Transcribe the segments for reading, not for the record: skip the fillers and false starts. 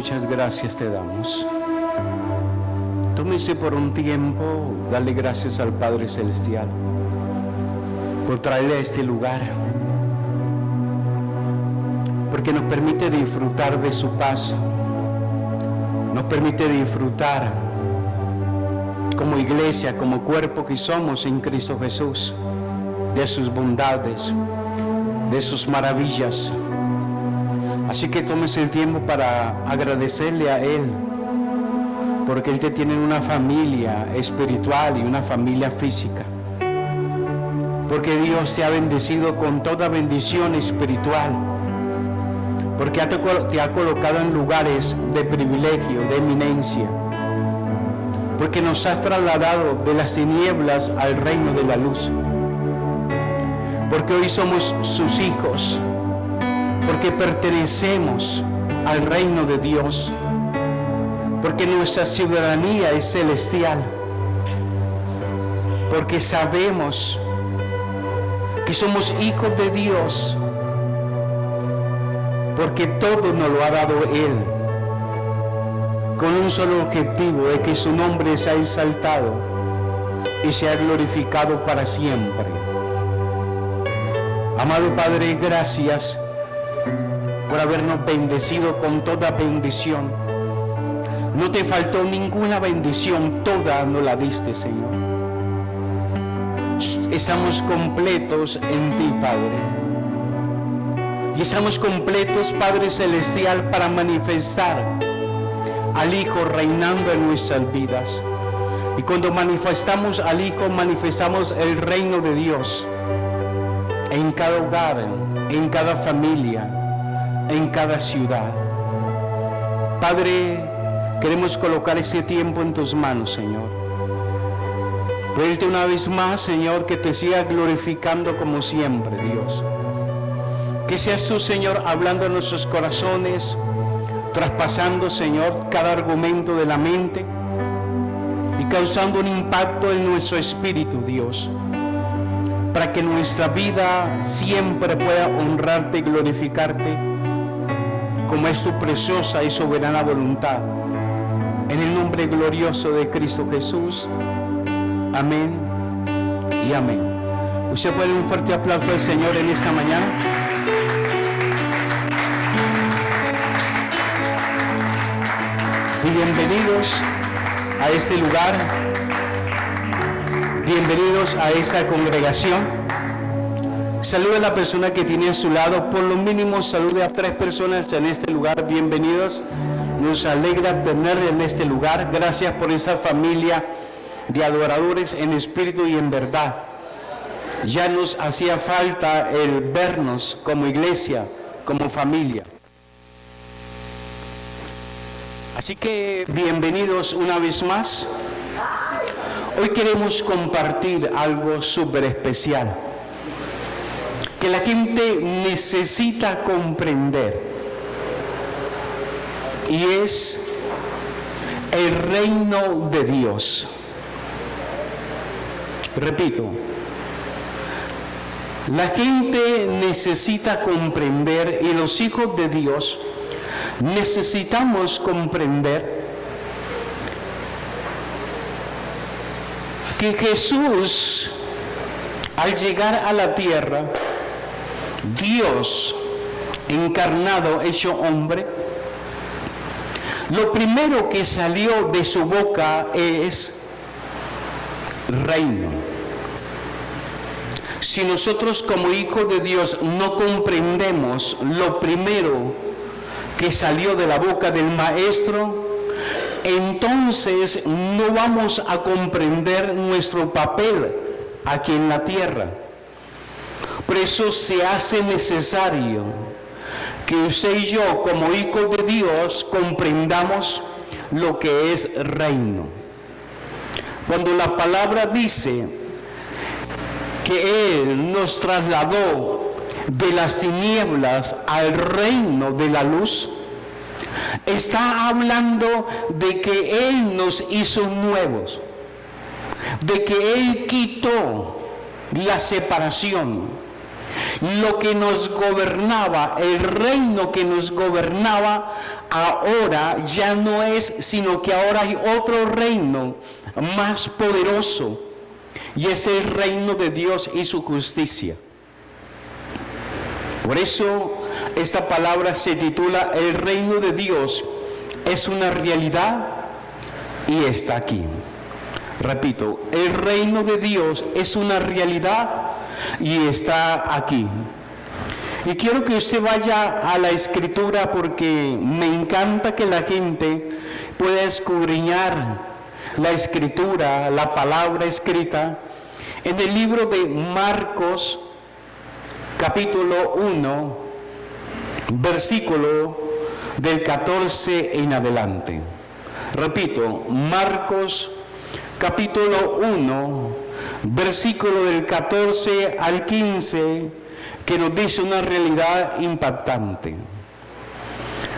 muchas gracias te damos. Tómese por un tiempo, darle gracias al Padre Celestial por traerle a este lugar, porque nos permite disfrutar de su paz, nos permite disfrutar como iglesia, como cuerpo que somos en Cristo Jesús, de sus bondades, de sus maravillas. Así que tómese el tiempo para agradecerle a Él, porque Él te tiene una familia espiritual y una familia física. Porque Dios te ha bendecido con toda bendición espiritual. Porque te ha colocado en lugares de privilegio, de eminencia. Porque nos has trasladado de las tinieblas al reino de la luz. Porque hoy somos sus hijos. Porque pertenecemos al reino de Dios. Porque nuestra ciudadanía es celestial. Porque sabemos que somos hijos de Dios. Porque todo nos lo ha dado Él, con un solo objetivo, de que su nombre sea exaltado y sea glorificado para siempre. Amado Padre, gracias por habernos bendecido con toda bendición. No te faltó ninguna bendición, toda nos la diste, Señor. Estamos completos en ti, Padre. Y estamos completos, Padre Celestial, para manifestar al Hijo reinando en nuestras vidas. Y cuando manifestamos al Hijo, manifestamos el reino de Dios en cada hogar, en cada familia, en cada ciudad. Padre, queremos colocar ese tiempo en tus manos, Señor. Pedirte una vez más, Señor, que te siga glorificando como siempre, Dios. Que seas tú, Señor, hablando en nuestros corazones, traspasando, Señor, cada argumento de la mente y causando un impacto en nuestro espíritu, Dios, para que nuestra vida siempre pueda honrarte y glorificarte, como es tu preciosa y soberana voluntad. En el nombre glorioso de Cristo Jesús. Amén y amén. Usted puede dar un fuerte aplauso al Señor en esta mañana. Y bienvenidos a este lugar, bienvenidos a esta congregación. Salude a la persona que tiene a su lado, por lo mínimo salude a 3 personas en este lugar. Bienvenidos, nos alegra tener en este lugar. Gracias por esa familia de adoradores en espíritu y en verdad. Ya nos hacía falta el vernos como iglesia, como familia. Así que bienvenidos una vez más. Hoy queremos compartir algo súper especial que la gente necesita comprender, y es el reino de Dios. Repito, la gente necesita comprender, y los hijos de Dios necesitamos comprender que Jesús, al llegar a la tierra, Dios encarnado, hecho hombre, lo primero que salió de su boca es reino. Si nosotros como hijos de Dios no comprendemos lo primero que salió de la boca del Maestro, entonces no vamos a comprender nuestro papel aquí en la tierra. Por eso se hace necesario que usted y yo, como hijos de Dios, comprendamos lo que es reino. Cuando la palabra dice que Él nos trasladó de las tinieblas al reino de la luz, está hablando de que Él nos hizo nuevos, de que Él quitó la separación, Lo que nos gobernaba, el reino que nos gobernaba, ahora ya no es, sino que ahora hay otro reino más poderoso, y es el reino de Dios y su justicia. Por eso esta palabra se titula El reino de Dios es una realidad y está aquí. Repito, el reino de Dios es una realidad y está aquí. Y quiero que usted vaya a la Escritura, porque me encanta que la gente pueda escudriñar la Escritura, la palabra escrita, en el libro de Marcos, capítulo 1, versículo del 14 en adelante. Repito, Marcos capítulo 1, versículo del 14 al 15, que nos dice una realidad impactante.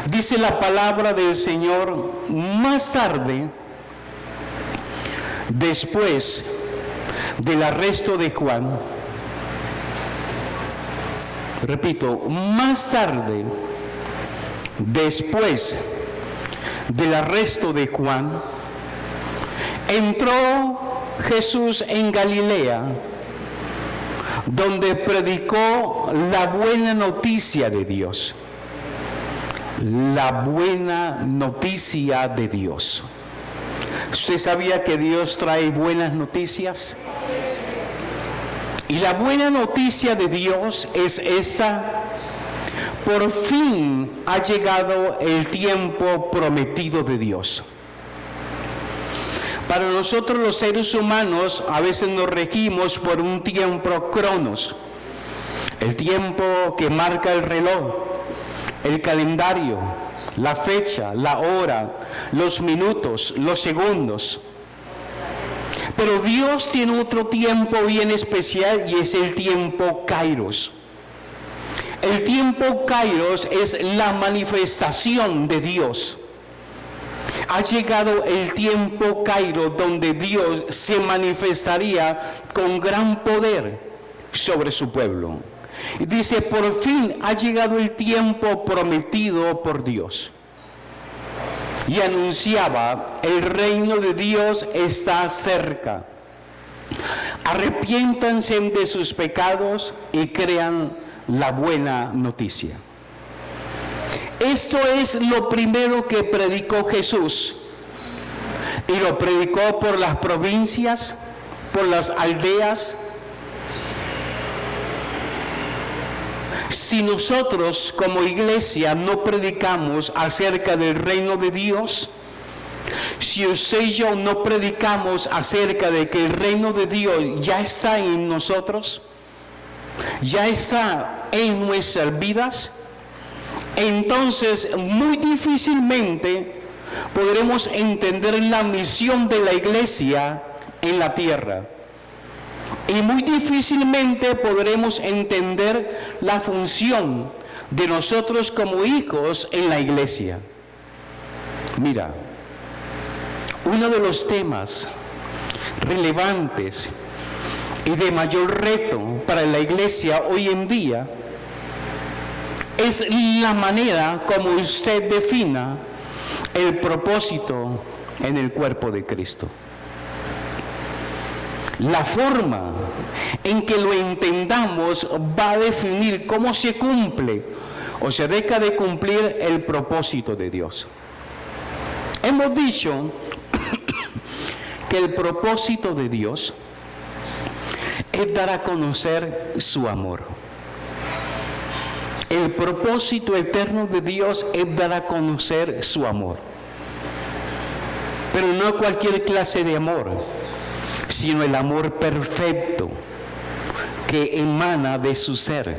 Dice la palabra del Señor: más tarde, después del arresto de Juan, repito, más tarde, después del arresto de Juan, entró Jesús en Galilea, donde predicó la buena noticia de Dios. La buena noticia de Dios. ¿Usted sabía que Dios trae buenas noticias? Y la buena noticia de Dios es esta: por fin ha llegado el tiempo prometido de Dios. Para nosotros los seres humanos a veces nos regimos por un tiempo cronos, el tiempo que marca el reloj, el calendario, la fecha, la hora, los minutos, los segundos. Pero Dios tiene otro tiempo bien especial, y es el tiempo Kairos. El tiempo Kairos es la manifestación de Dios. Ha llegado el tiempo Kairos, donde Dios se manifestaría con gran poder sobre su pueblo. Y dice: por fin ha llegado el tiempo prometido por Dios. Y anunciaba: el reino de Dios está cerca. Arrepiéntanse de sus pecados y crean la buena noticia. Esto es lo primero que predicó Jesús, y lo predicó por las provincias, por las aldeas. Si nosotros como iglesia no predicamos acerca del reino de Dios, si usted y yo no predicamos acerca de que el reino de Dios ya está en nosotros, ya está en nuestras vidas, entonces muy difícilmente podremos entender la misión de la iglesia en la tierra. Y muy difícilmente podremos entender la función de nosotros como hijos en la iglesia. Mira, uno de los temas relevantes y de mayor reto para la iglesia hoy en día es la manera como usted defina el propósito en el cuerpo de Cristo. La forma en que lo entendamos va a definir cómo se cumple o se deja de cumplir el propósito de Dios. Hemos dicho que el propósito de Dios es dar a conocer su amor. El propósito eterno de Dios es dar a conocer su amor. Pero no cualquier clase de amor, sino el amor perfecto que emana de su ser.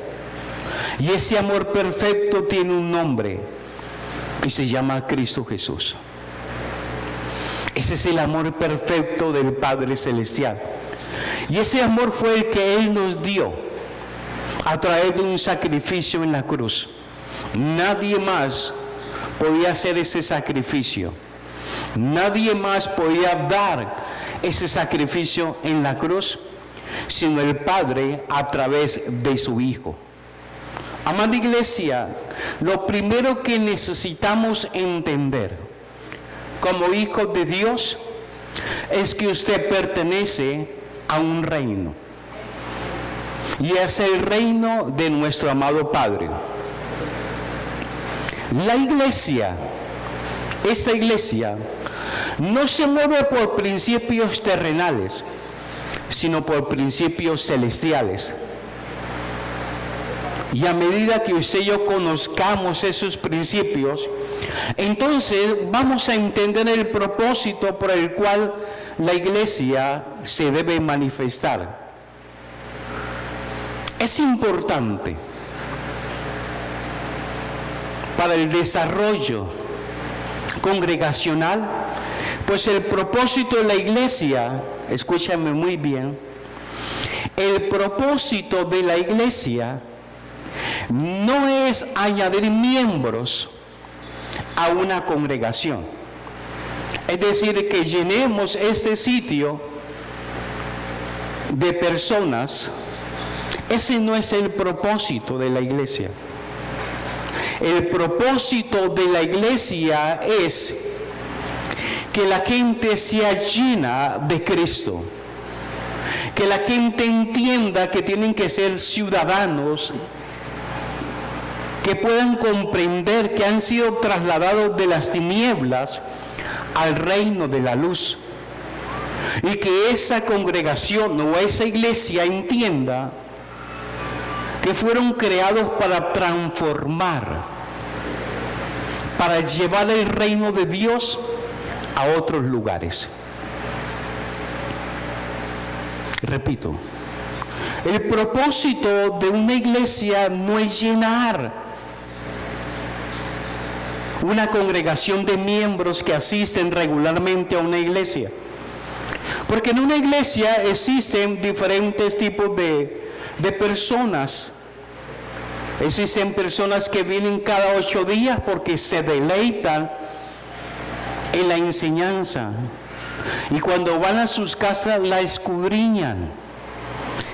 Y ese amor perfecto tiene un nombre y se llama Cristo Jesús. Ese es el amor perfecto del Padre Celestial. Y ese amor fue el que Él nos dio a través de un sacrificio en la cruz. Nadie más podía hacer ese sacrificio. Nadie más podía dar ese sacrificio en la cruz, sino el Padre a través de su Hijo. Amada iglesia, lo primero que necesitamos entender como hijos de Dios es que usted pertenece a un reino. Y es el reino de nuestro amado Padre. La iglesia, esa iglesia, no se mueve por principios terrenales, sino por principios celestiales. Y a medida que usted y yo conozcamos esos principios, entonces vamos a entender el propósito por el cual la iglesia se debe manifestar. Es importante para el desarrollo congregacional, pues el propósito de la iglesia, escúchame muy bien, el propósito de la iglesia no es añadir miembros a una congregación. Es decir, que llenemos este sitio de personas. Ese no es el propósito de la iglesia. El propósito de la iglesia es que la gente sea llena de Cristo. Que la gente entienda que tienen que ser ciudadanos, que puedan comprender que han sido trasladados de las tinieblas al reino de la luz. Y que esa congregación o esa iglesia entienda que fueron creados para transformar, para llevar el reino de Dios a otros lugares. Repito, el propósito de una iglesia no es llenar una congregación de miembros que asisten regularmente a una iglesia. Porque en una iglesia existen diferentes tipos de personas. Existen personas que vienen cada 8 días porque se deleitan en la enseñanza. Y cuando van a sus casas la escudriñan.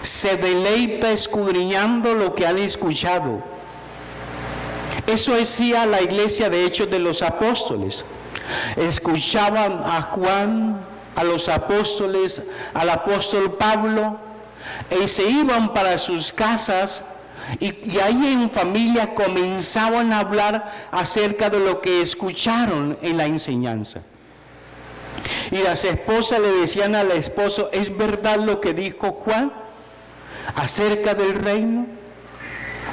Se deleita escudriñando lo que han escuchado. Eso decía la iglesia de Hechos de los Apóstoles. Escuchaban a Juan, a los apóstoles, al apóstol Pablo, y se iban para sus casas y ahí en familia comenzaban a hablar acerca de lo que escucharon en la enseñanza. Y las esposas le decían al esposo: ¿es verdad lo que dijo Juan acerca del reino?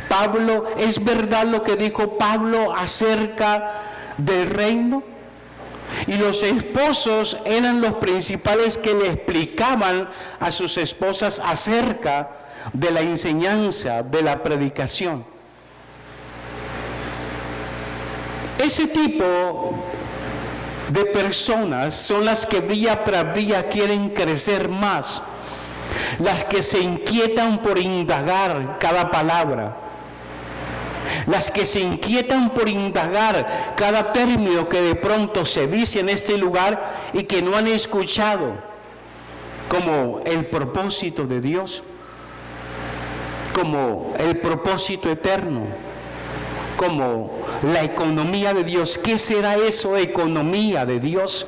Pablo, ¿es verdad lo que dijo Pablo acerca del reino? Y los esposos eran los principales que le explicaban a sus esposas acerca de la enseñanza, de la predicación. Ese tipo de personas son las que día tras día quieren crecer más, las que se inquietan por indagar cada palabra, las que se inquietan por indagar cada término que de pronto se dice en este lugar y que no han escuchado, como el propósito de Dios, como el propósito eterno, como la economía de Dios. ¿Qué será eso de economía de Dios?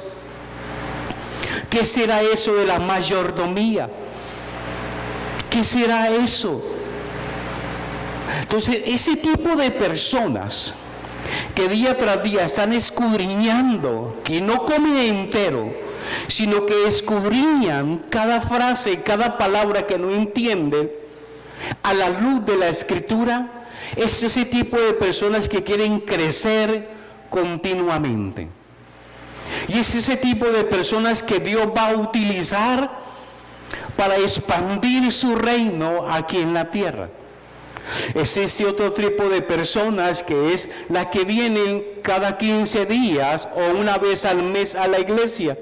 ¿Qué será eso de la mayordomía? ¿Qué será eso? Entonces, ese tipo de personas que día tras día están escudriñando, que no comen entero, sino que escudriñan cada frase, cada palabra que no entienden, a la luz de la Escritura, es ese tipo de personas que quieren crecer continuamente. Y es ese tipo de personas que Dios va a utilizar para expandir su reino aquí en la tierra. Es ese otro tipo de personas que es la que vienen cada 15 días o una vez al mes a la iglesia.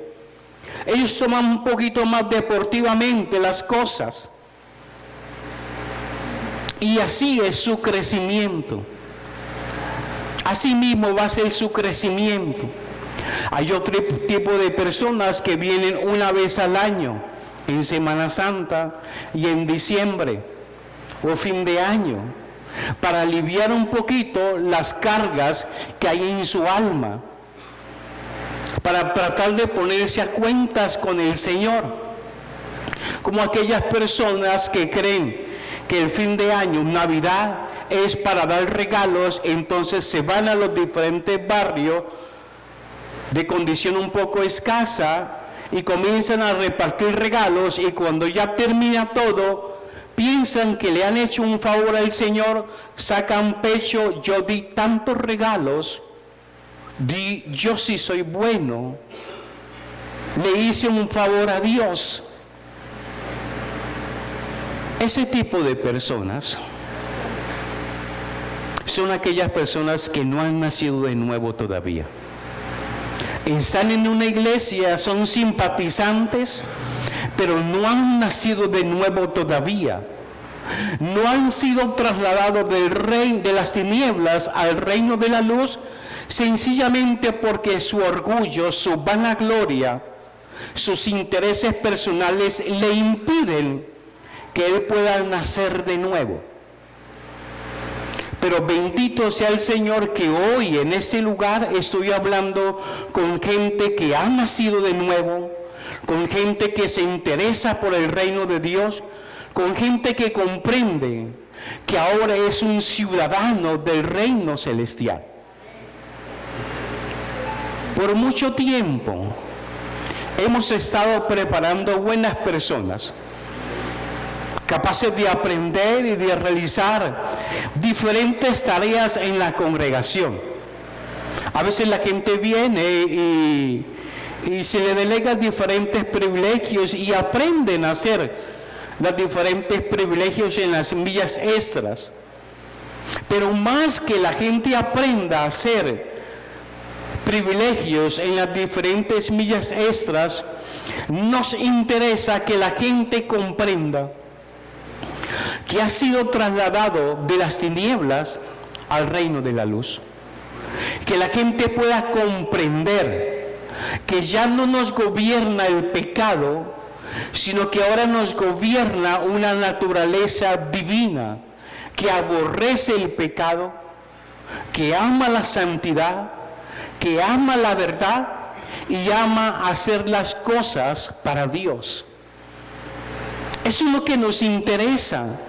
Ellos toman un poquito más deportivamente las cosas. Y así es su crecimiento. Así mismo va a ser su crecimiento. Hay otro tipo de personas que vienen una vez al año en Semana Santa y en diciembre o fin de año, para aliviar un poquito las cargas que hay en su alma, para tratar de ponerse a cuentas con el Señor, como aquellas personas que creen que el fin de año, Navidad, es para dar regalos, entonces se van a los diferentes barrios de condición un poco escasa y comienzan a repartir regalos, y cuando ya termina todo, piensan que le han hecho un favor al Señor, sacan pecho: yo di tantos regalos, yo sí soy bueno, le hice un favor a Dios. Ese tipo de personas son aquellas personas que no han nacido de nuevo todavía. Están en una iglesia, son simpatizantes, pero no han nacido de nuevo todavía. No han sido trasladados del reino de las tinieblas al reino de la luz, sencillamente porque su orgullo, su vanagloria, sus intereses personales le impiden que él pueda nacer de nuevo. Pero bendito sea el Señor que hoy en ese lugar estoy hablando con gente que ha nacido de nuevo, con gente que se interesa por el reino de Dios, con gente que comprende que ahora es un ciudadano del reino celestial. Por mucho tiempo hemos estado preparando buenas personas, capaces de aprender y de realizar diferentes tareas en la congregación. A veces la gente viene y se le delegan diferentes privilegios y aprenden a hacer los diferentes privilegios en las millas extras. Pero más que la gente aprenda a hacer privilegios en las diferentes millas extras, nos interesa que la gente comprenda que ha sido trasladado de las tinieblas al reino de la luz. Que la gente pueda comprender que ya no nos gobierna el pecado, sino que ahora nos gobierna una naturaleza divina que aborrece el pecado, que ama la santidad, que ama la verdad y ama hacer las cosas para Dios. Eso es lo que nos interesa.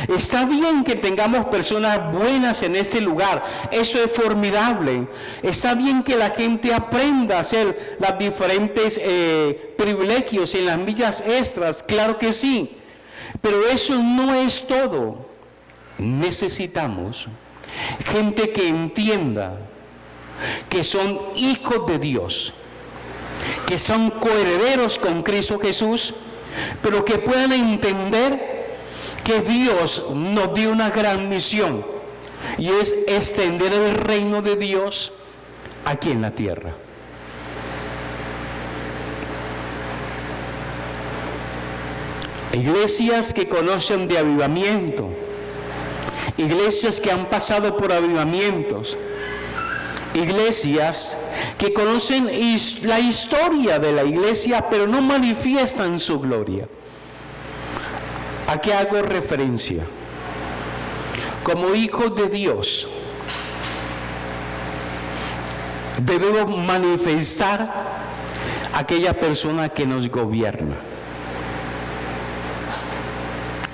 Está bien que tengamos personas buenas en este lugar, eso es formidable. Está bien que la gente aprenda a hacer los diferentes privilegios en las millas extras, claro que sí. Pero eso no es todo. Necesitamos gente que entienda que son hijos de Dios, que son coherederos con Cristo Jesús, pero que puedan entender que Dios nos dio una gran misión, y es extender el reino de Dios aquí en la tierra. Iglesias que conocen de avivamiento, iglesias que han pasado por avivamientos, iglesias que conocen la historia de la iglesia, pero no manifiestan su gloria. ¿A qué hago referencia? Como hijos de Dios, debemos manifestar a aquella persona que nos gobierna.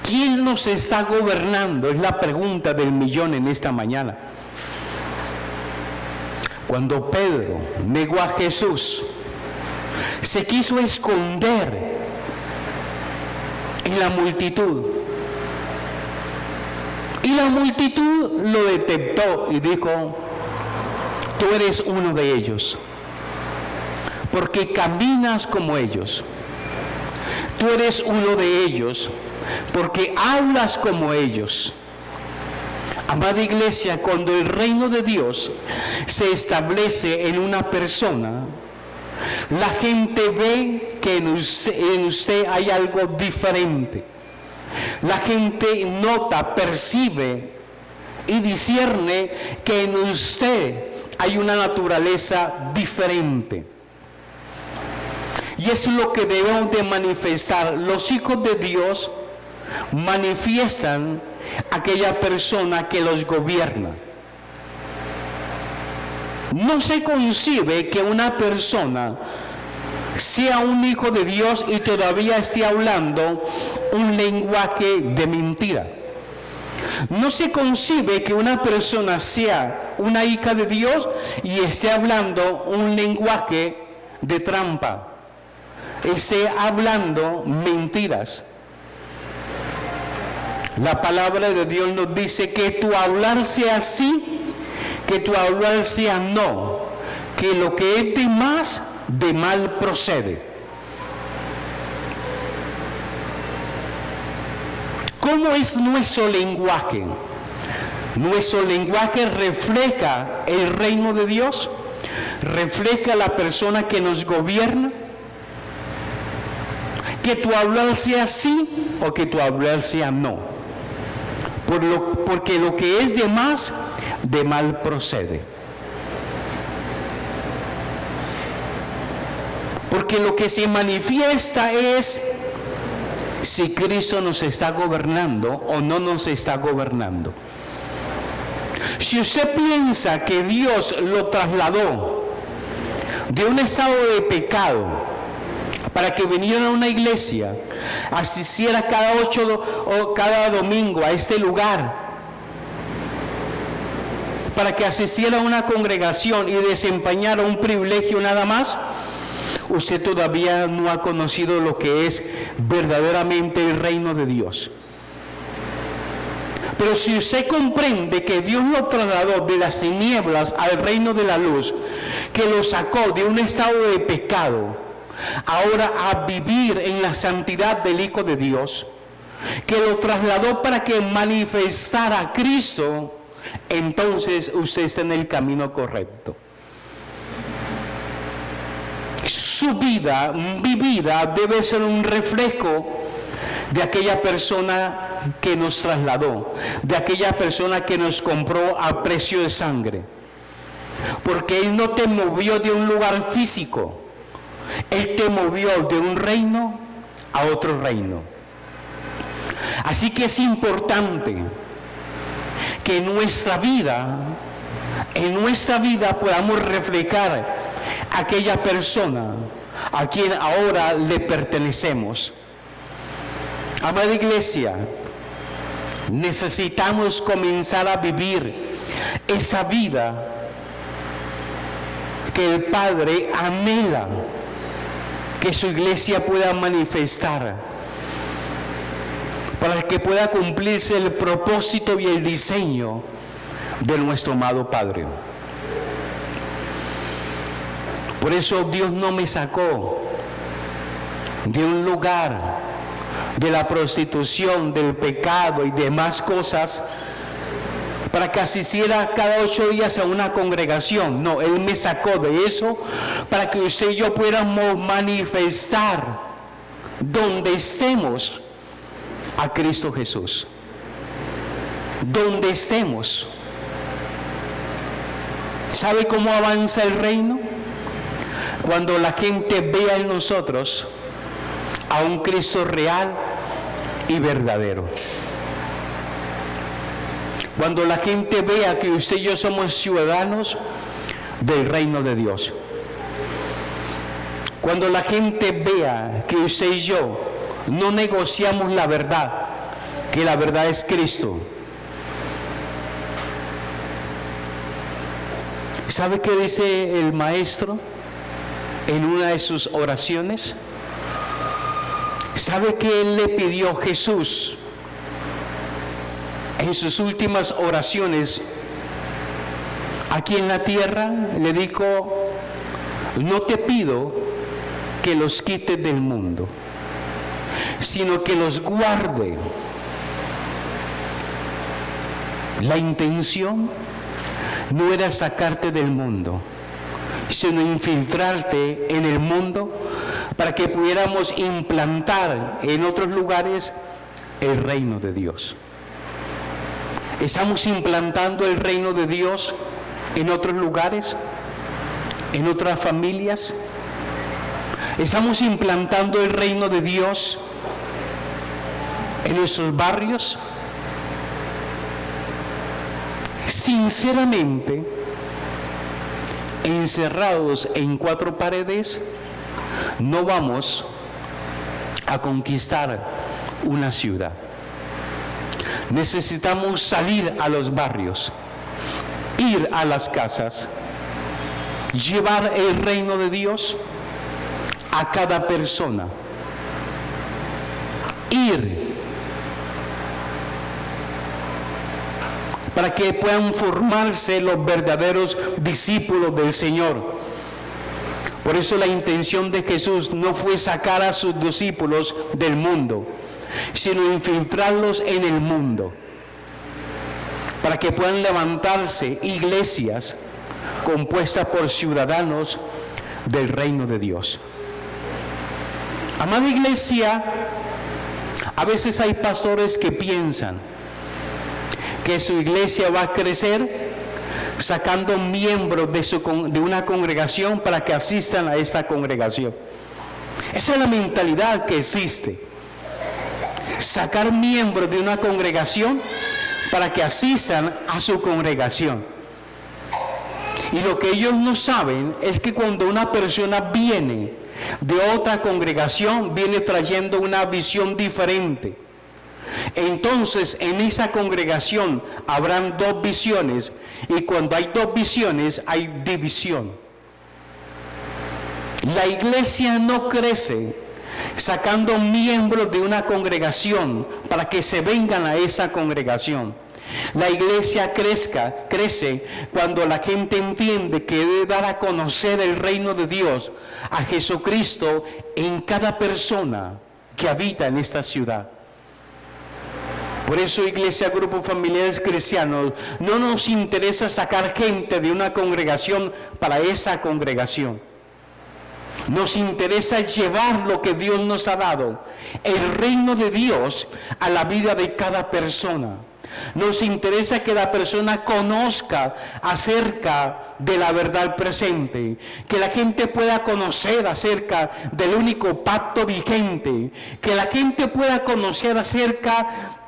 ¿Quién nos está gobernando? Es la pregunta del millón en esta mañana. Cuando Pedro negó a Jesús, se quiso esconder en la multitud. Y la multitud lo detectó y dijo: tú eres uno de ellos, porque caminas como ellos. Tú eres uno de ellos, porque hablas como ellos. Amada iglesia, cuando el reino de Dios se establece en una persona, la gente ve que en usted hay algo diferente. La gente nota, percibe y discierne que en usted hay una naturaleza diferente. Y ¿Qué es lo que debemos de manifestar? Los hijos de Dios manifiestan aquella persona que los gobierna. No se concibe que una persona sea un hijo de Dios y todavía esté hablando un lenguaje de mentira. No se concibe que una persona sea una hija de Dios y esté hablando un lenguaje de trampa, esté hablando mentiras. La palabra de Dios nos dice que tu hablar sea sí, que tu hablar sea no, que lo que es de mal procede. ¿Cómo es nuestro lenguaje? Nuestro lenguaje refleja el reino de Dios, refleja la persona que nos gobierna. Que tu hablar sea sí o que tu hablar sea no. Porque lo que es de mal procede. Porque lo que se manifiesta es si Cristo nos está gobernando o no nos está gobernando. Si usted piensa que Dios lo trasladó de un estado de pecado para que viniera a una iglesia, asistiera cada domingo a este lugar, para que asistiera a una congregación y desempeñara un privilegio nada más, usted todavía no ha conocido lo que es verdaderamente el reino de Dios. Pero si usted comprende que Dios lo trasladó de las tinieblas al reino de la luz, que lo sacó de un estado de pecado, ahora a vivir en la santidad del Hijo de Dios, que lo trasladó para que manifestara a Cristo, entonces usted está en el camino correcto. Su vida vivida debe ser un reflejo de aquella persona que nos trasladó, de aquella persona que nos compró a precio de sangre. Porque Él no te movió de un lugar físico, Él te movió de un reino a otro reino. Así que es importante que en nuestra vida podamos reflejar a aquella persona a quien ahora le pertenecemos. Amada iglesia, necesitamos comenzar a vivir esa vida que el Padre anhela que su iglesia pueda manifestar, para que pueda cumplirse el propósito y el diseño de nuestro amado Padre. Por eso Dios no me sacó de un lugar de la prostitución, del pecado y demás cosas para que asistiera cada 8 días a una congregación. No, Él me sacó de eso para que usted y yo pudiéramos manifestar donde estemos a Cristo Jesús. Donde estemos. ¿Sabe cómo avanza el reino? Cuando la gente vea en nosotros a un Cristo real y verdadero. Cuando la gente vea que usted y yo somos ciudadanos del reino de Dios. Cuando la gente vea que usted y yo no negociamos la verdad, que la verdad es Cristo. ¿Sabe qué dice el maestro en una de sus oraciones? ¿Sabe qué él le pidió a Jesús en sus últimas oraciones aquí en la tierra? Le dijo: no te pido que los quites del mundo, sino que los guarde. La intención no era sacarte del mundo, sino infiltrarte en el mundo para que pudiéramos implantar en otros lugares el reino de Dios. ¿Estamos implantando el reino de Dios en otros lugares? ¿En otras familias? ¿Estamos implantando el reino de Dios en nuestros barrios? Sinceramente, encerrados en 4 paredes, no vamos a conquistar una ciudad. Necesitamos salir a los barrios, ir a las casas, llevar el reino de Dios a cada persona, ir para que puedan formarse los verdaderos discípulos del Señor. Por eso la intención de Jesús no fue sacar a sus discípulos del mundo, sino infiltrarlos en el mundo, para que puedan levantarse iglesias compuestas por ciudadanos del reino de Dios. Amada iglesia, a veces hay pastores que piensan que su iglesia va a crecer sacando miembros de una congregación para que asistan a esa congregación. Esa es la mentalidad que existe. Sacar miembros de una congregación para que asistan a su congregación. Y lo que ellos no saben es que cuando una persona viene de otra congregación, viene trayendo una visión diferente. Entonces en esa congregación habrán 2 visiones, y cuando hay 2 visiones hay división. La iglesia no crece sacando miembros de una congregación para que se vengan a esa congregación. La iglesia crece cuando la gente entiende que debe dar a conocer el reino de Dios, a Jesucristo, en cada persona que habita en esta ciudad. Por eso, iglesia, grupos familiares cristianos, no nos interesa sacar gente de una congregación para esa congregación. Nos interesa llevar lo que Dios nos ha dado, el reino de Dios, a la vida de cada persona. Nos interesa que la persona conozca acerca de la verdad presente, que la gente pueda conocer acerca del único pacto vigente, que la gente pueda conocer acerca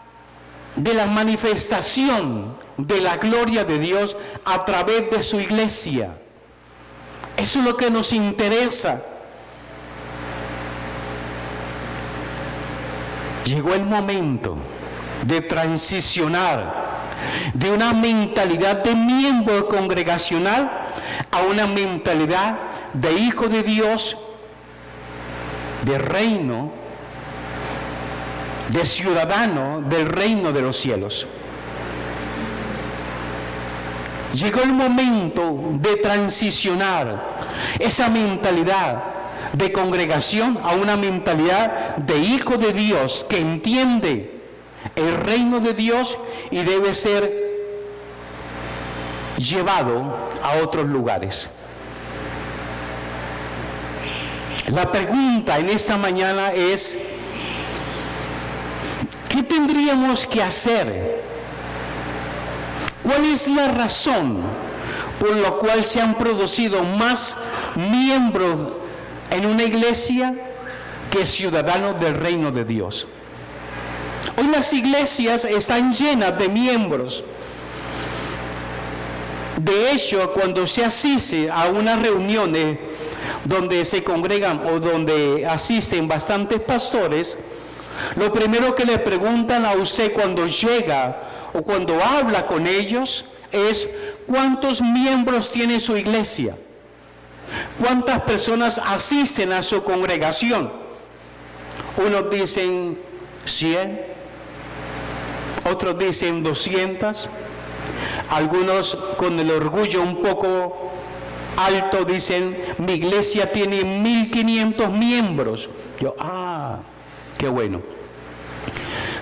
de la manifestación de la gloria de Dios a través de su iglesia. Eso es lo que nos interesa. Llegó el momento de transicionar de una mentalidad de miembro congregacional a una mentalidad de hijo de Dios, de reino, de ciudadano del reino de los cielos. Llegó el momento de transicionar esa mentalidad de congregación a una mentalidad de hijo de Dios que entiende el reino de Dios y debe ser llevado a otros lugares. La pregunta en esta mañana es: ¿qué tendríamos que hacer? ¿Cuál es la razón por la cual se han producido más miembros en una iglesia que ciudadanos del reino de Dios? Hoy las iglesias están llenas de miembros. De hecho, cuando se asiste a unas reuniones donde se congregan o donde asisten bastantes pastores, lo primero que le preguntan a usted cuando llega o cuando habla con ellos es: ¿cuántos miembros tiene su iglesia? ¿Cuántas personas asisten a su congregación? Unos dicen 100, otros dicen 200, algunos con el orgullo un poco alto dicen: mi iglesia tiene 1500 miembros. Yo, qué bueno.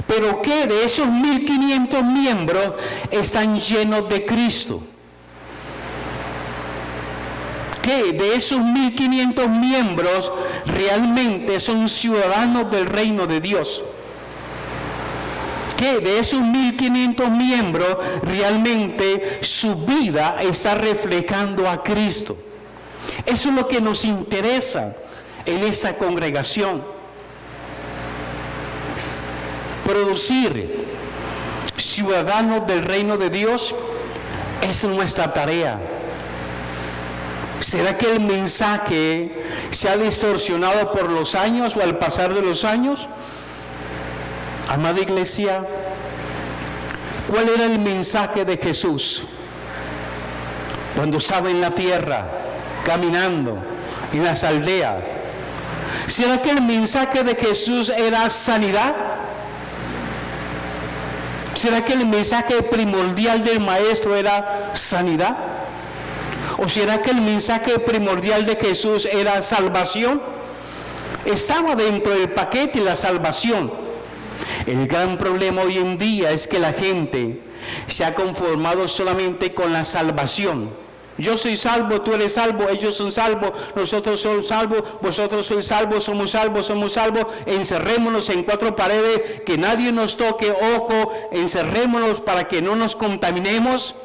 Pero ¿qué de esos 1500 miembros están llenos de Cristo? ¿Qué de esos 1500 miembros realmente son ciudadanos del reino de Dios? ¿Qué de esos 1500 miembros realmente su vida está reflejando a Cristo? Eso es lo que nos interesa. en esa congregación. Producir ciudadanos del reino de Dios es nuestra tarea. ¿Será que el mensaje se ha distorsionado por los años o al pasar de los años? Amada iglesia, ¿cuál era el mensaje de Jesús cuando estaba en la tierra, caminando en las aldeas? ¿Será que el mensaje de Jesús era sanidad? ¿Será que el mensaje primordial del Maestro era sanidad? ¿O será que el mensaje primordial de Jesús era salvación? Estaba dentro del paquete la salvación. El gran problema hoy en día es que la gente se ha conformado solamente con la salvación. Yo soy salvo, tú eres salvo, ellos son salvos, nosotros somos salvos, vosotros sois salvos, somos salvos, encerrémonos en cuatro paredes, que nadie nos toque, ojo, encerrémonos para que no nos contaminemos.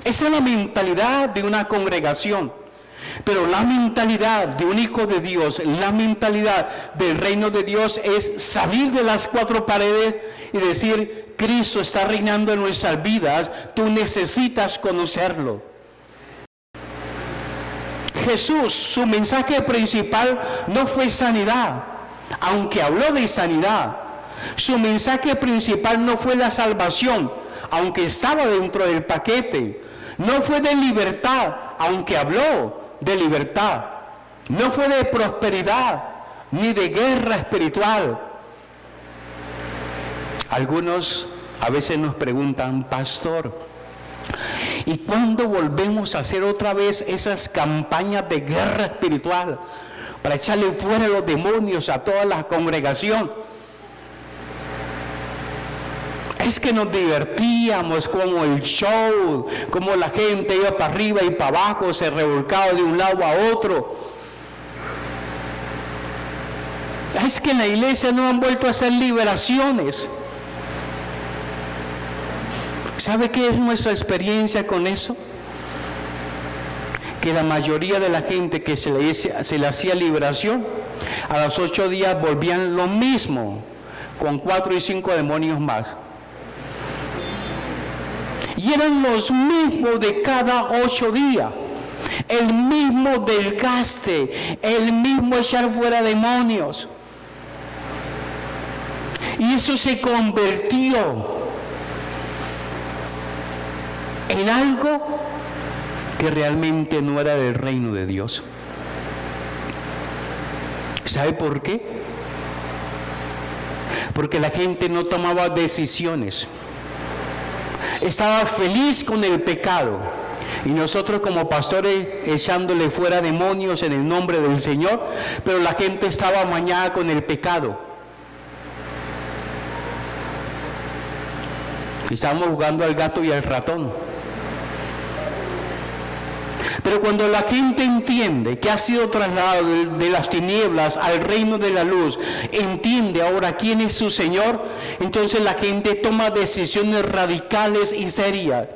Esa es la mentalidad de una congregación. Pero la mentalidad de un hijo de Dios, la mentalidad del reino de Dios es salir de las cuatro paredes y decir, Cristo está reinando en nuestras vidas, tú necesitas conocerlo. Jesús, su mensaje principal no fue sanidad, aunque habló de sanidad. Su mensaje principal no fue la salvación, aunque estaba dentro del paquete. No fue de libertad, aunque habló de libertad. No fue de prosperidad, ni de guerra espiritual. Algunos a veces nos preguntan, pastor, ¿y cuándo volvemos a hacer otra vez esas campañas de guerra espiritual para echarle fuera a los demonios a toda la congregación? Es que nos divertíamos como el show, como la gente iba para arriba y para abajo, se revolcaba de un lado a otro. Es que en la iglesia no han vuelto a hacer liberaciones. ¿Sabe qué es nuestra experiencia con eso? Que la mayoría de la gente que se le hacía liberación, a los 8 días volvían lo mismo, con 4 y 5 demonios más. Y eran los mismos de cada 8 días, el mismo desgaste, el mismo echar fuera demonios. Y eso se convirtió en algo que realmente no era del reino de Dios. ¿Sabe por qué? Porque la gente no tomaba decisiones. Estaba feliz con el pecado. Y nosotros como pastores echándole fuera demonios en el nombre del Señor, pero la gente estaba amañada con el pecado. Estábamos jugando al gato y al ratón. Pero cuando la gente entiende que ha sido trasladado de las tinieblas al reino de la luz, entiende ahora quién es su Señor, entonces la gente toma decisiones radicales y serias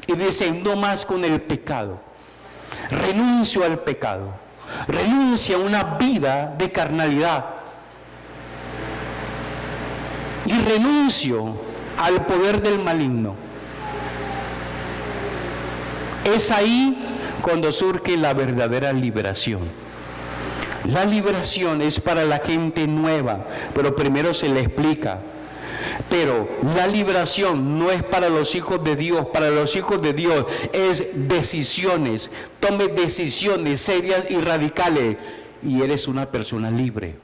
y dice, no más con el pecado. Renuncio al pecado. Renuncio a una vida de carnalidad. Y renuncio al poder del maligno. Es ahí cuando surge la verdadera liberación. La liberación es para la gente nueva, pero primero se le explica. Pero la liberación no es para los hijos de Dios. Para los hijos de Dios es decisiones. Tome decisiones serias y radicales y eres una persona libre.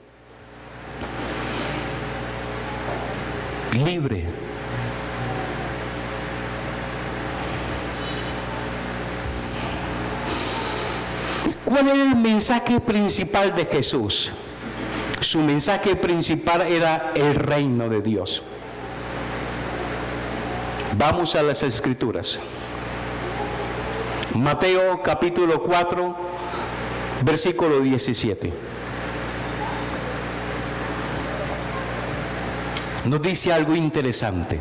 Libre. ¿Cuál era el mensaje principal de Jesús? Su mensaje principal era el reino de Dios. Vamos a las Escrituras. Mateo capítulo 4, versículo 17. Nos dice algo interesante.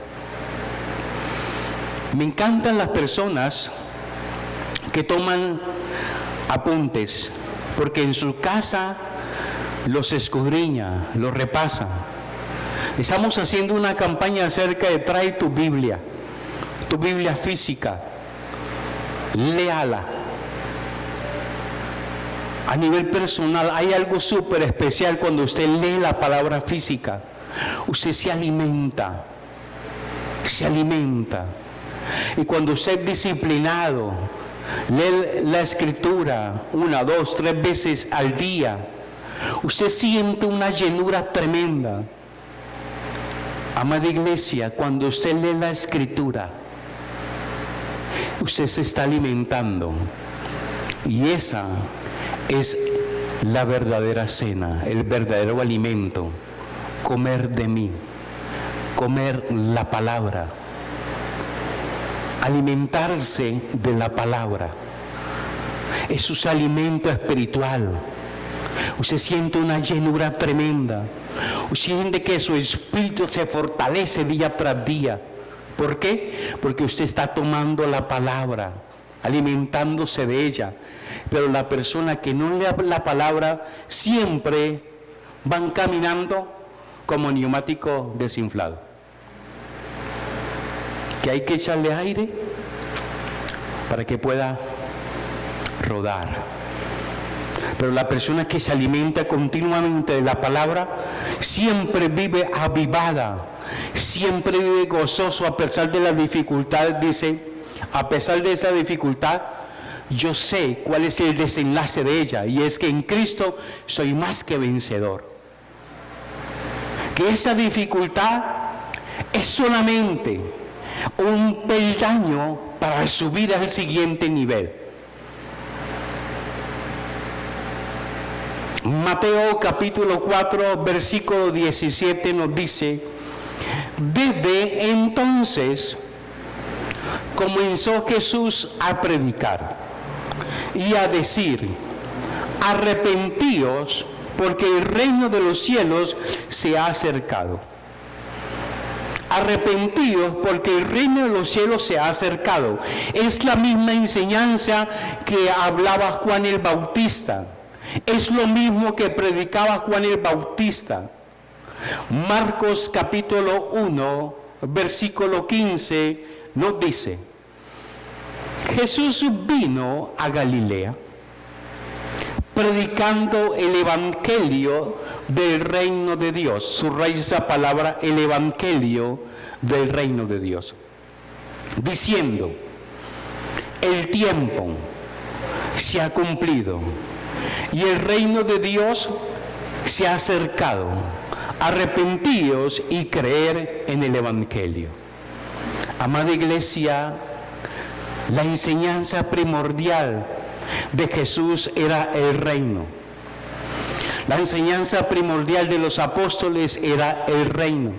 Me encantan las personas que toman apuntes, porque en su casa los escudriña, los repasa. Estamos haciendo una campaña acerca de trae tu Biblia física, léala. A nivel personal hay algo súper especial cuando usted lee la palabra física. Usted se alimenta. Y cuando usted es disciplinado, lee la escritura 1, 2, 3 veces al día, usted siente una llenura tremenda. Amada iglesia, cuando usted lee la escritura, usted se está alimentando. Y esa es la verdadera cena, el verdadero alimento. Comer de mí, comer la palabra, alimentarse de la palabra. Eso es alimento espiritual. Usted siente una llenura tremenda. Usted siente que su espíritu se fortalece día tras día. ¿Por qué? Porque usted está tomando la palabra, alimentándose de ella. Pero la persona que no lee la palabra siempre van caminando como neumático desinflado, que hay que echarle aire para que pueda rodar. Pero la persona que se alimenta continuamente de la palabra siempre vive avivada, siempre vive gozoso a pesar de la dificultad. Dice, a pesar de esa dificultad, yo sé cuál es el desenlace de ella, y es que en Cristo soy más que vencedor. Que esa dificultad es solamente un peldaño para subir al siguiente nivel. Mateo capítulo 4, versículo 17 nos dice: desde entonces comenzó Jesús a predicar y a decir: arrepentíos, porque el reino de los cielos se ha acercado. Arrepentíos, porque el reino de los cielos se ha acercado. Es la misma enseñanza que hablaba Juan el Bautista. Es lo mismo que predicaba Juan el Bautista. Marcos capítulo 1, versículo 15 nos dice: Jesús vino a Galilea predicando el evangelio del reino de Dios. Subraya esa palabra, el evangelio del reino de Dios, diciendo: el tiempo se ha cumplido y el reino de Dios se ha acercado. Arrepentíos y creer en el evangelio. Amada iglesia, la enseñanza primordial de Jesús era el reino. La enseñanza primordial de los apóstoles era el reino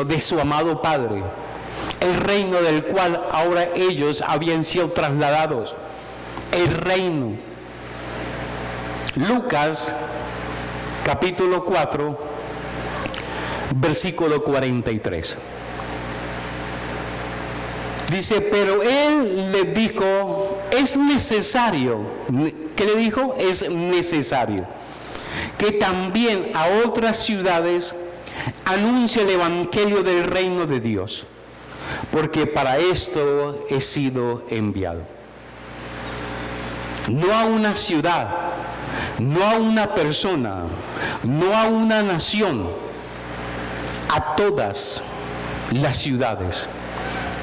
de su amado Padre, el reino del cual ahora ellos habían sido trasladados, el reino. Lucas capítulo 4, versículo 43. Dice: pero él les dijo, es necesario. ¿Qué le dijo? Es necesario que también a otras ciudades anuncie el evangelio del reino de Dios, porque para esto he sido enviado. No a una ciudad, no a una persona, no a una nación, a todas las ciudades,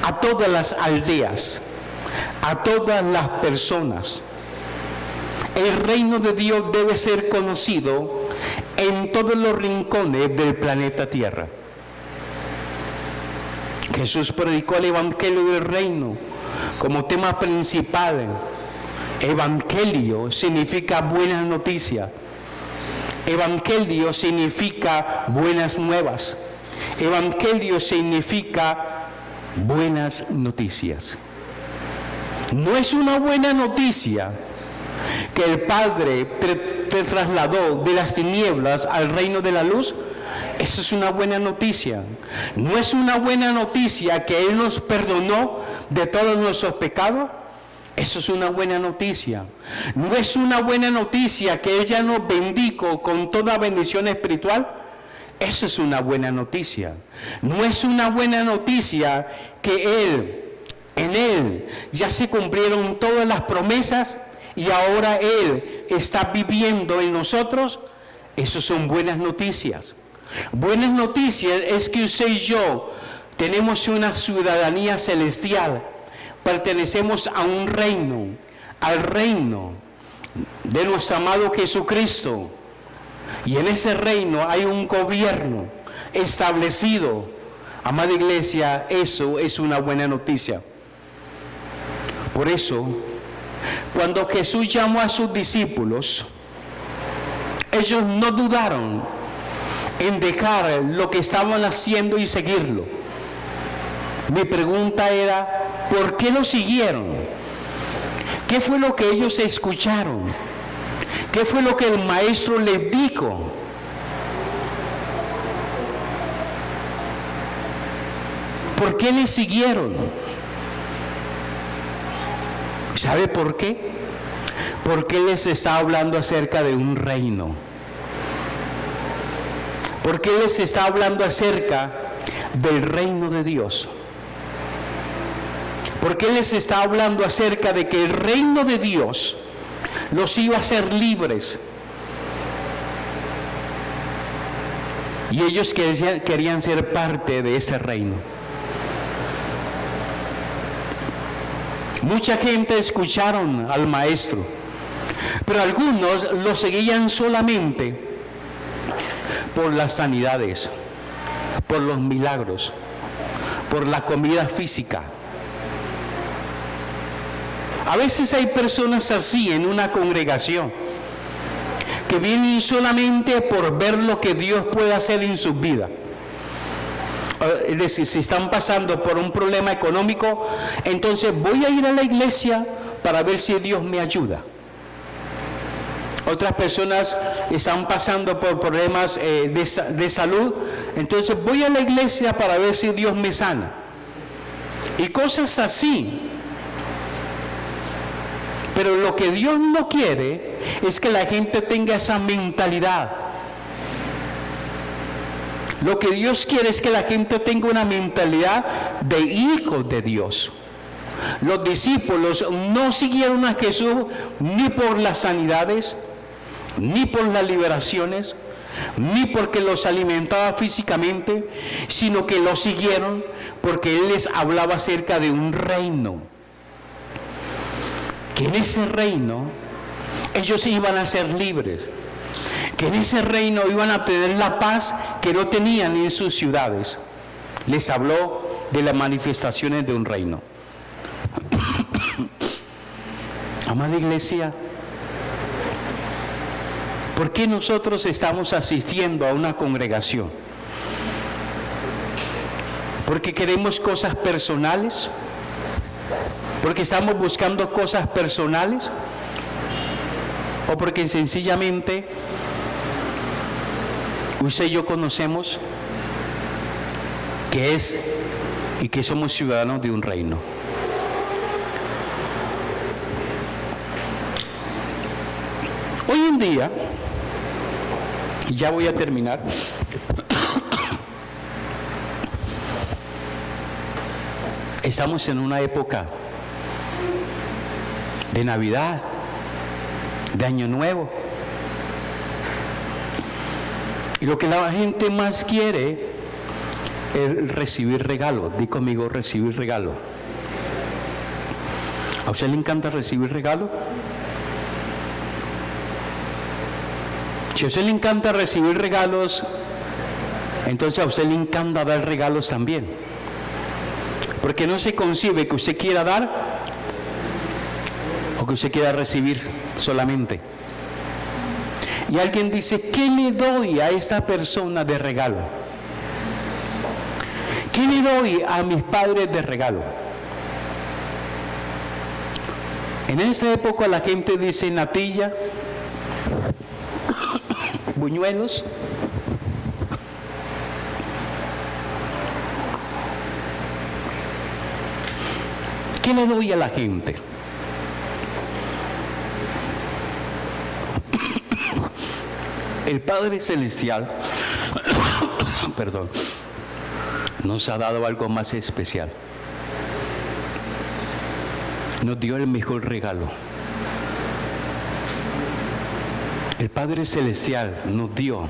a todas las aldeas, a todas las personas. El reino de Dios debe ser conocido en todos los rincones del planeta Tierra. Jesús predicó el evangelio del reino como tema principal. Evangelio significa buena noticia. Evangelio significa buenas nuevas. Evangelio significa buenas noticias. No es una buena noticia que el Padre te trasladó de las tinieblas al reino de la luz. Eso es una buena noticia. No es una buena noticia que Él nos perdonó de todos nuestros pecados. Eso es una buena noticia. No es una buena noticia que ella nos bendijo con toda bendición espiritual. Eso es una buena noticia. No es una buena noticia que en Él ya se cumplieron todas las promesas y ahora Él está viviendo en nosotros. Eso son buenas noticias. Buenas noticias es que usted y yo tenemos una ciudadanía celestial. Pertenecemos a un reino, al reino de nuestro amado Jesucristo. Y en ese reino hay un gobierno establecido. Amada iglesia, eso es una buena noticia. Por eso, cuando Jesús llamó a sus discípulos, ellos no dudaron en dejar lo que estaban haciendo y seguirlo. Mi pregunta era, ¿por qué lo siguieron? ¿Qué fue lo que ellos escucharon? ¿Qué fue lo que el maestro les dijo? ¿Por qué le siguieron? ¿Sabe por qué? Porque les está hablando acerca de un reino. Porque les está hablando acerca del reino de Dios. Porque les está hablando acerca de que el reino de Dios los iba a hacer libres. Y ellos querían ser parte de ese reino. Mucha gente escucharon al maestro, pero algunos lo seguían solamente por las sanidades, por los milagros, por la comida física. A veces hay personas así en una congregación que vienen solamente por ver lo que Dios puede hacer en sus vidas. Es decir, si están pasando por un problema económico, entonces voy a ir a la iglesia para ver si Dios me ayuda. Otras personas están pasando por problemas de salud, entonces voy a la iglesia para ver si Dios me sana. Y cosas así. Pero lo que Dios no quiere es que la gente tenga esa mentalidad. Lo que Dios quiere es que la gente tenga una mentalidad de hijos de Dios. Los discípulos no siguieron a Jesús ni por las sanidades, ni por las liberaciones, ni porque los alimentaba físicamente, sino que lo siguieron porque Él les hablaba acerca de un reino. Que en ese reino ellos iban a ser libres, que en ese reino iban a tener la paz que no tenían en sus ciudades. Les habló de las manifestaciones de un reino. Amada iglesia, ¿por qué nosotros estamos asistiendo a una congregación? ¿Porque queremos cosas personales? ¿Porque estamos buscando cosas personales? ¿O porque sencillamente usted y yo conocemos que es y que somos ciudadanos de un reino? Hoy en día, y ya voy a terminar, estamos en una época de Navidad, de Año Nuevo. Y lo que la gente más quiere es recibir regalo. Di conmigo, recibir regalo. ¿A usted le encanta recibir regalo? Si a usted le encanta recibir regalos, entonces a usted le encanta dar regalos también. Porque no se concibe que usted quiera dar o que usted quiera recibir solamente. Y alguien dice, ¿qué le doy a esta persona de regalo? ¿Qué le doy a mis padres de regalo? En esta época la gente dice natilla, buñuelos, ¿qué le doy a la gente? El Padre Celestial, perdón, nos ha dado algo más especial. Nos dio el mejor regalo. El Padre Celestial nos dio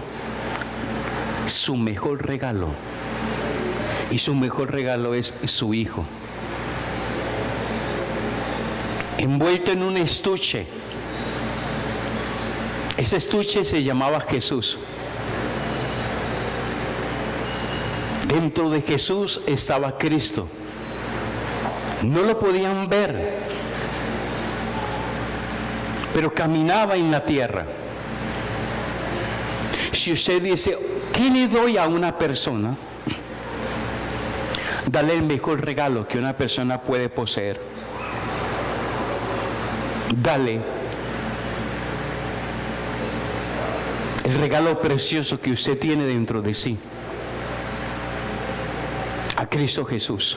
su mejor regalo. Y su mejor regalo es su Hijo. Envuelto en un estuche. Ese estuche se llamaba Jesús. Dentro de Jesús estaba Cristo. No lo podían ver, pero caminaba en la tierra. Si usted dice, ¿qué le doy a una persona? Dale el mejor regalo que una persona puede poseer. Dale el regalo precioso que usted tiene dentro de sí. A Cristo Jesús.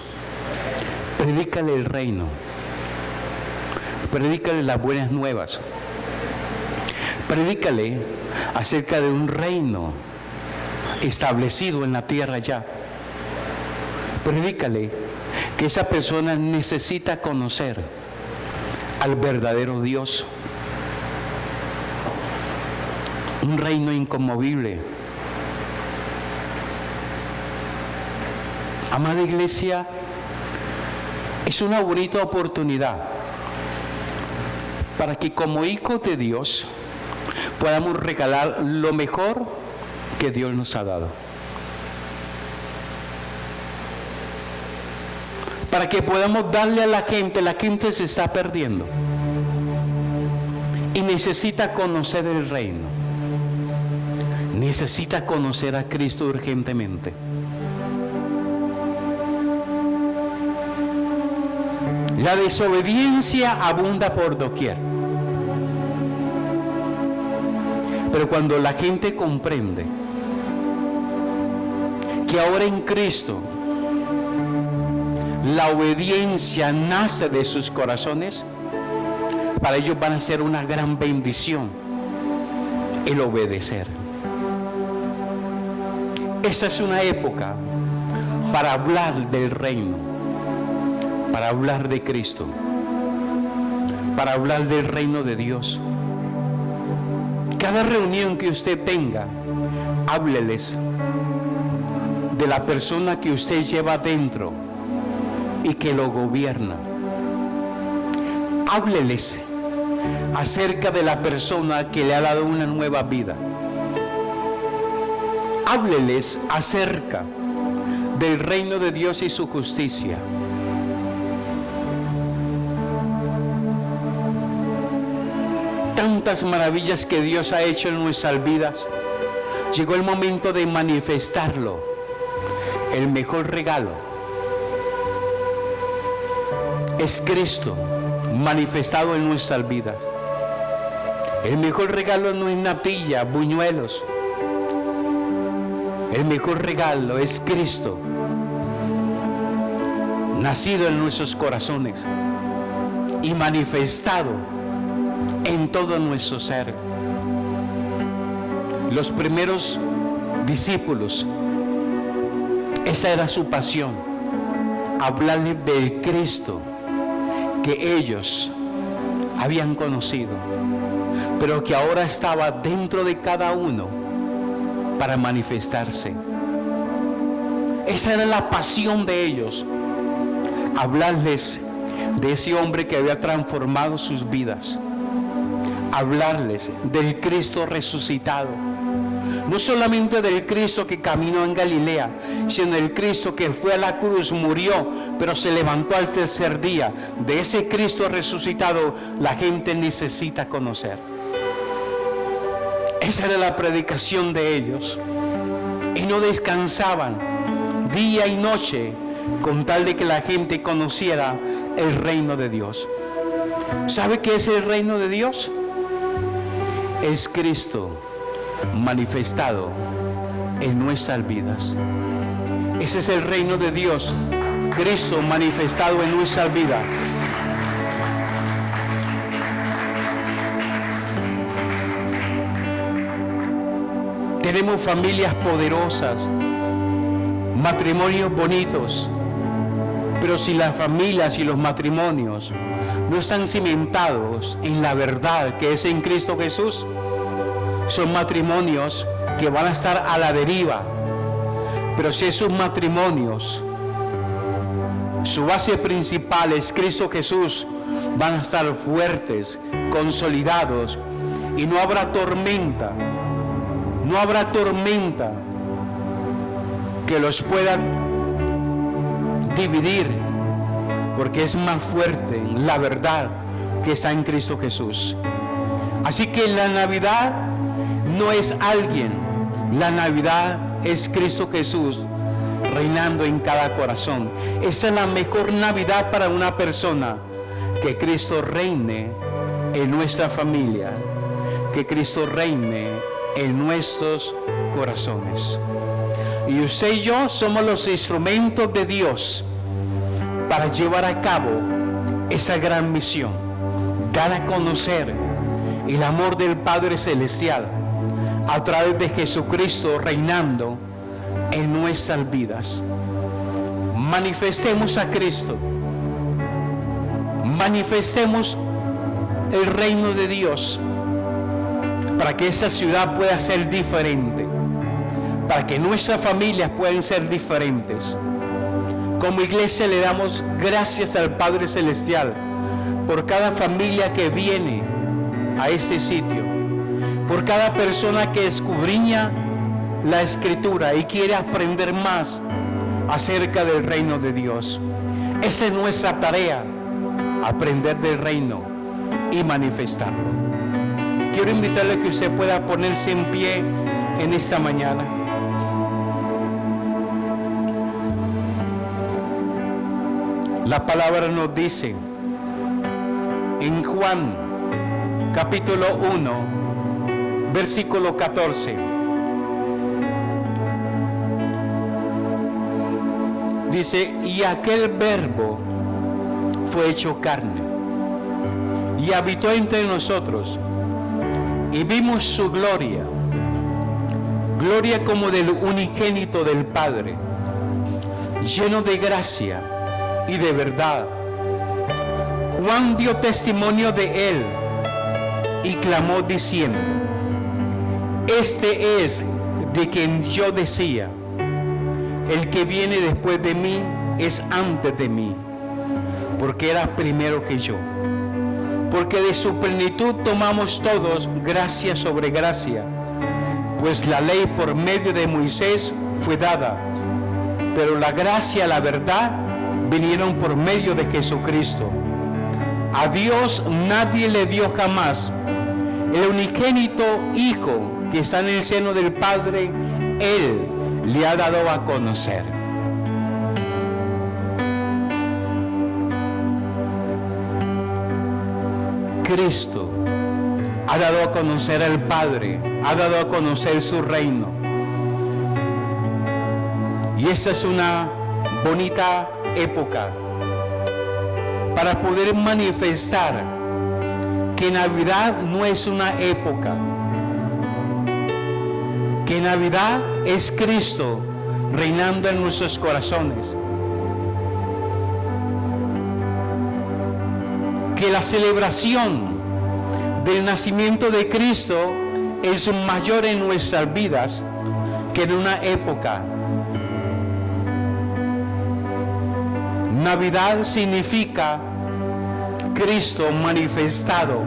Predícale el reino. Predícale las buenas nuevas. Predícale acerca de un reino establecido en la tierra ya. Predícale que esa persona necesita conocer al verdadero Dios. Un reino inconmovible. Amada iglesia, es una bonita oportunidad para que como hijos de Dios podamos regalar lo mejor que Dios nos ha dado. Para que podamos darle a la gente se está perdiendo y necesita conocer el reino, necesita conocer a Cristo urgentemente. La desobediencia abunda por doquier, pero cuando la gente comprende que ahora en Cristo la obediencia nace de sus corazones, para ellos van a ser una gran bendición el obedecer. Esa es una época para hablar del reino, para hablar de Cristo, para hablar del reino de Dios. Cada reunión que usted tenga, hábleles de la persona que usted lleva dentro y que lo gobierna. Hábleles acerca de la persona que le ha dado una nueva vida. Hábleles acerca del reino de Dios y su justicia. Tantas maravillas que Dios ha hecho en nuestras vidas. Llegó el momento de manifestarlo. El mejor regalo es Cristo manifestado en nuestras vidas. El mejor regalo no es natilla, buñuelos. El mejor regalo es Cristo nacido en nuestros corazones y manifestado en todo nuestro ser. Los primeros discípulos, esa era su pasión, hablarles del Cristo que ellos habían conocido, pero que ahora estaba dentro de cada uno para manifestarse. Esa era la pasión de ellos, hablarles de ese hombre que había transformado sus vidas, hablarles del Cristo resucitado, no solamente del Cristo que caminó en Galilea, sino del Cristo que fue a la cruz, murió, pero se levantó al tercer día. De ese Cristo resucitado la gente necesita conocer. Esa era la predicación de ellos, y no descansaban día y noche con tal de que la gente conociera el reino de Dios. ¿Sabe qué es el reino de Dios? Es Cristo manifestado en nuestras vidas. Ese es el reino de Dios, Cristo manifestado en nuestras vidas. tenemos familias poderosas, matrimonios bonitos, pero si las familias y los matrimonios no están cimentados en la verdad que es en Cristo Jesús, son matrimonios que van a estar a la deriva. Pero si esos matrimonios, su base principal es Cristo Jesús, van a estar fuertes, consolidados, y no habrá tormenta que los pueda dividir, porque es más fuerte la verdad que está en Cristo Jesús. Así que la Navidad no es alguien, la Navidad es Cristo Jesús reinando en cada corazón. Esa es la mejor Navidad para una persona, que Cristo reine en nuestra familia, que Cristo reine en nuestros corazones. Y usted y yo somos los instrumentos de Dios para llevar a cabo esa gran misión, dar a conocer el amor del Padre Celestial a través de Jesucristo reinando en nuestras vidas. Manifestemos a Cristo, manifestemos el reino de Dios, para que esa ciudad pueda ser diferente, para que nuestras familias puedan ser diferentes. Como iglesia le damos gracias al Padre Celestial por cada familia que viene a este sitio, por cada persona que escudriña la Escritura y quiere aprender más acerca del reino de Dios. Esa es nuestra tarea, aprender del reino y manifestarlo. Quiero invitarle a que usted pueda ponerse en pie en esta mañana. La palabra nos dice en Juan capítulo 1 versículo 14, dice: y aquel verbo fue hecho carne y habitó entre nosotros, y vimos su gloria, gloria como del unigénito del Padre, lleno de gracia y de verdad. Juan dio testimonio de él y clamó diciendo: este es de quien yo decía, el que viene después de mí es antes de mí, porque era primero que yo. Porque de su plenitud tomamos todos gracia sobre gracia, pues la ley por medio de Moisés fue dada, pero la gracia y la verdad vinieron por medio de Jesucristo. A Dios nadie le dio jamás. El unigénito Hijo que está en el seno del Padre, Él le ha dado a conocer. Cristo ha dado a conocer al Padre, ha dado a conocer su reino. Y esta es una bonita época para poder manifestar que Navidad no es una época, que Navidad es Cristo reinando en nuestros corazones, que la celebración del nacimiento de Cristo es mayor en nuestras vidas que en una época. Navidad significa Cristo manifestado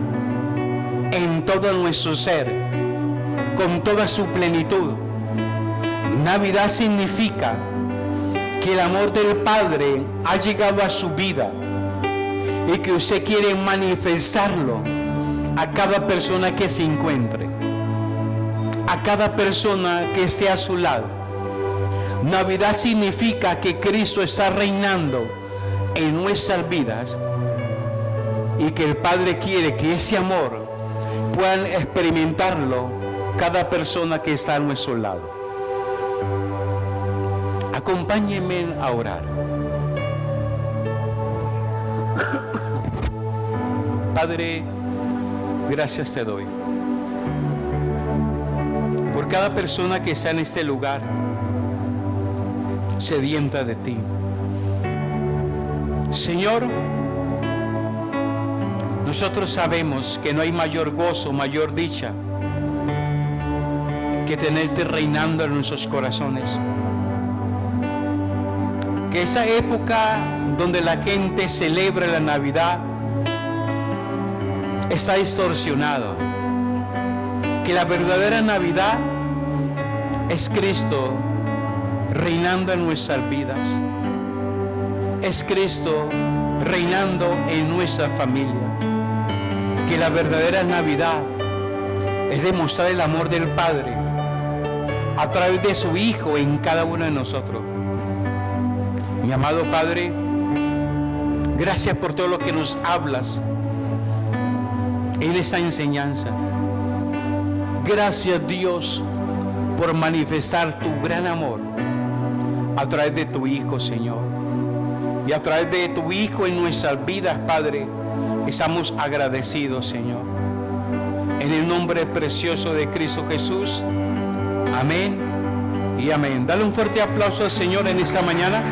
en todo nuestro ser, con toda su plenitud. Navidad significa que el amor del Padre ha llegado a su vida y que usted quiere manifestarlo a cada persona que se encuentre, a cada persona que esté a su lado. Navidad significa que Cristo está reinando en nuestras vidas y que el Padre quiere que ese amor puedan experimentarlo cada persona que está a nuestro lado. Acompáñenme a orar. Padre, gracias te doy, porque cada persona que está en este lugar, sedienta de ti. Señor, nosotros sabemos que no hay mayor gozo, mayor dicha que tenerte reinando en nuestros corazones. Que esa época donde la gente celebra la Navidad está distorsionado. Que la verdadera Navidad es Cristo reinando en nuestras vidas. Es Cristo reinando en nuestra familia. Que la verdadera Navidad es demostrar el amor del Padre a través de su Hijo en cada uno de nosotros. Mi amado Padre, gracias por todo lo que nos hablas en esta enseñanza. Gracias, Dios, por manifestar tu gran amor a través de tu Hijo, Señor. Y a través de tu Hijo en nuestras vidas, Padre, estamos agradecidos, Señor. En el nombre precioso de Cristo Jesús. Amén y amén. Dale un fuerte aplauso al Señor en esta mañana.